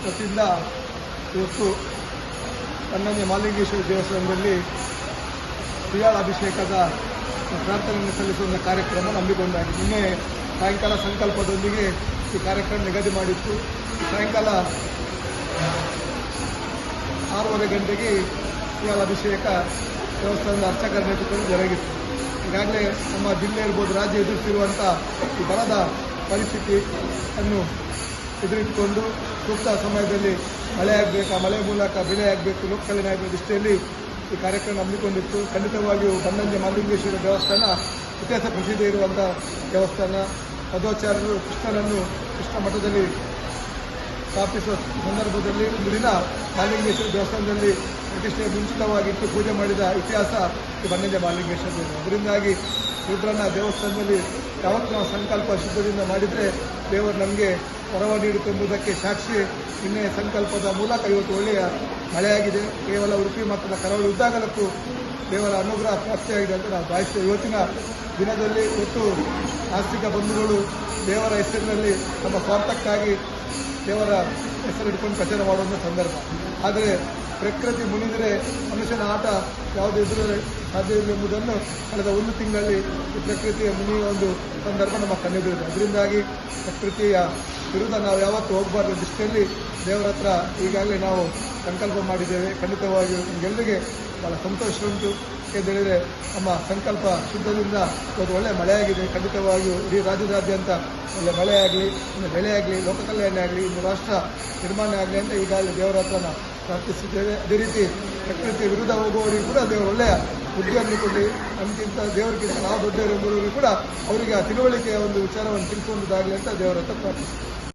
ವತಿಯಿಂದ ಇವತ್ತು ಕನ್ನಂಜ ಮಾಲಿಂಗೇಶ್ವರ ದೇವಸ್ಥಾನದಲ್ಲಿ ಪ್ರಿಯಾಳ ಅಭಿಷೇಕದ ಪ್ರಾರ್ಥನೆಯನ್ನು ಸಲ್ಲಿಸುವ ಕಾರ್ಯಕ್ರಮ ಹಮ್ಮಿಕೊಂಡಾಗಿದೆ. ನಿನ್ನೆ ಸಾಯಂಕಾಲ ಸಂಕಲ್ಪದೊಂದಿಗೆ ಈ ಕಾರ್ಯಕ್ರಮ ನಿಗದಿ ಮಾಡಿತ್ತು. ಸಾಯಂಕಾಲ 6:30 ಗಂಟೆಗೆ ಪ್ರಿಯಾಳ ಅಭಿಷೇಕ ದೇವಸ್ಥಾನದ ಅರ್ಚಕರ ನೇತೃತ್ವದಲ್ಲಿ ಜರುಗಿತ್ತು. ಈಗಾಗಲೇ ನಮ್ಮ ಜಿಲ್ಲೆ ಇರ್ಬೋದು, ರಾಜ್ಯ ಎದುರಿಸಿರುವಂಥ ಈ ಬರದ ಪರಿಸ್ಥಿತಿಯನ್ನು ಎದುರಿಸಿಕೊಂಡು ಸೂಕ್ತ ಸಮಯದಲ್ಲಿ ಮಳೆ ಆಗಬೇಕು, ಆ ಮಳೆ ಮೂಲಕ ಬೆಳೆ ಆಗಬೇಕು, ಲೋಕ ಕಲ್ಯಾಣ ಆಗಬೇಕು ದೃಷ್ಟಿಯಲ್ಲಿ ಈ ಕಾರ್ಯಕ್ರಮ ಹಮ್ಮಿಕೊಂಡಿತ್ತು. ಖಂಡಿತವಾಗಿಯೂ ಕನ್ನಂಜ ಮಾಲಿಂಗೇಶ್ವರ ದೇವಸ್ಥಾನ ಇತಿಹಾಸ ಪ್ರಸಿದ್ಧಿ ಇರುವಂಥ ದೇವಸ್ಥಾನ. ಮಧ್ವಾಚಾರ್ಯರು ಕೃಷ್ಣನನ್ನು ಕೃಷ್ಣ ಮಠದಲ್ಲಿ ಸ್ಥಾಪಿಸುವ ಸಂದರ್ಭದಲ್ಲಿ ಒಂದು ದಿನ ಮಾಲಿಂಗೇಶ್ವರ ದೇವಸ್ಥಾನದಲ್ಲಿ ಪ್ರತಿಷ್ಠೆ ಮುಂಚಿತವಾಗಿಟ್ಟು ಪೂಜೆ ಮಾಡಿದ ಇತಿಹಾಸ ಈ ಕನ್ನಂಜ ಮಾಲಿಂಗೇಶ್ವರ ದೇವಸ್ಥಾನ. ಅದರಿಂದಾಗಿ ರುದ್ರನ ದೇವಸ್ಥಾನದಲ್ಲಿ ಯಾವತ್ತು ನಾವು ಸಂಕಲ್ಪ ಶುದ್ಧದಿಂದ ಮಾಡಿದರೆ ದೇವರು ನಮಗೆ ವರವ ನೀಡುತ್ತೆಂಬುದಕ್ಕೆ ಸಾಕ್ಷಿ. ನಿನ್ನೆ ಸಂಕಲ್ಪದ ಮೂಲಕ ಇವತ್ತು ಒಳ್ಳೆಯ ಮಳೆಯಾಗಿದೆ. ಕೇವಲ ಉಡುಪಿ ಮತ್ತು ಕರಾವಳಿ ಉದ್ದಾಗಲಕ್ಕೂ ದೇವರ ಅನುಗ್ರಹ ಪ್ರಾಪ್ತಿಯಾಗಿದೆ ಅಂತ ನಾವು ಭಾವಿಸ್ತೇವೆ. ಇವತ್ತಿನ ದಿನದಲ್ಲಿ ಇವತ್ತು ಆಸ್ತಿಕ ಬಂಧುಗಳು ದೇವರ ಹೆಸರಿನಲ್ಲಿ ನಮ್ಮ ಸ್ವಾರ್ಥಕ್ಕಾಗಿ ದೇವರ ಹೆಸರಿಟ್ಕೊಂಡು ಪ್ರಚಾರ ಮಾಡುವಂಥ ಸಂದರ್ಭ. ಆದರೆ ಪ್ರಕೃತಿ ಮುನಿದರೆ ಮನುಷ್ಯನ ಆಟ ಯಾವುದೇ ಎದುರು ಸಾಧ್ಯವಿಲ್ಲ ಎಂಬುದನ್ನು ಕಳೆದ 1 ತಿಂಗಳಲ್ಲಿ ಈ ಪ್ರಕೃತಿಯ ಮುನಿಯುವ ಒಂದು ಸಂದರ್ಭ ನಮ್ಮ ಕಣ್ಣೆದುರಿದೆ. ಅದರಿಂದಾಗಿ ಪ್ರಕೃತಿಯ ವಿರುದ್ಧ ನಾವು ಯಾವತ್ತೂ ಹೋಗಬಾರ್ದು ದೃಷ್ಟಿಯಲ್ಲಿ ದೇವರ ಹತ್ರ ಈಗಾಗಲೇ ನಾವು ಸಂಕಲ್ಪ ಮಾಡಿದ್ದೇವೆ. ಖಂಡಿತವಾಗಿಯೂ ನಿಮಗೆಲ್ಲರಿಗೆ ಭಾಳ ಸಂತೋಷ ಉಂಟು. ಏಕೆಂದರೆ ನಮ್ಮ ಸಂಕಲ್ಪ ಶುದ್ಧದಿಂದ ಇವತ್ತು ಒಳ್ಳೆಯ ಮಳೆಯಾಗಿದೆ. ಖಂಡಿತವಾಗಿಯೂ ಇಡೀ ರಾಜ್ಯದಾದ್ಯಂತ ಒಳ್ಳೆಯ ಮಳೆಯಾಗಲಿ, ಇನ್ನು ಬೆಳೆಯಾಗಲಿ, ಲೋಕ ಕಲ್ಯಾಣ ಆಗಲಿ, ಇನ್ನು ರಾಷ್ಟ್ರ ನಿರ್ಮಾಣ ಆಗಲಿ ಅಂತ ಈಗಾಗಲೇ ದೇವರ ಹತ್ರ ನಾವು ಪ್ರಾರ್ಥಿಸಿದ್ದೇವೆ. ಅದೇ ರೀತಿ ಪ್ರಕೃತಿಯ ವಿರುದ್ಧ ಹೋಗುವವರಿಗೂ ಕೂಡ ದೇವರು ಒಳ್ಳೆಯ ಬುದ್ಧಿಯನ್ನು ಕೊಡಿ, ನಮಗಿಂತ ದೇವರಿಗಿಂತ ನಾವು ದೊಡ್ಡವರು ಎಂಬುವವರಿಗೂ ಕೂಡ ಅವರಿಗೆ ಆ ತಿಳುವಳಿಕೆಯ ಒಂದು ವಿಚಾರವನ್ನು ತಿಳಿಸುವಂಥದ್ದಾಗಲಿ ಅಂತ ದೇವರ ಹತ್ರ ಪ್ರಾರ್ಥಿಸ್ತೀವಿ.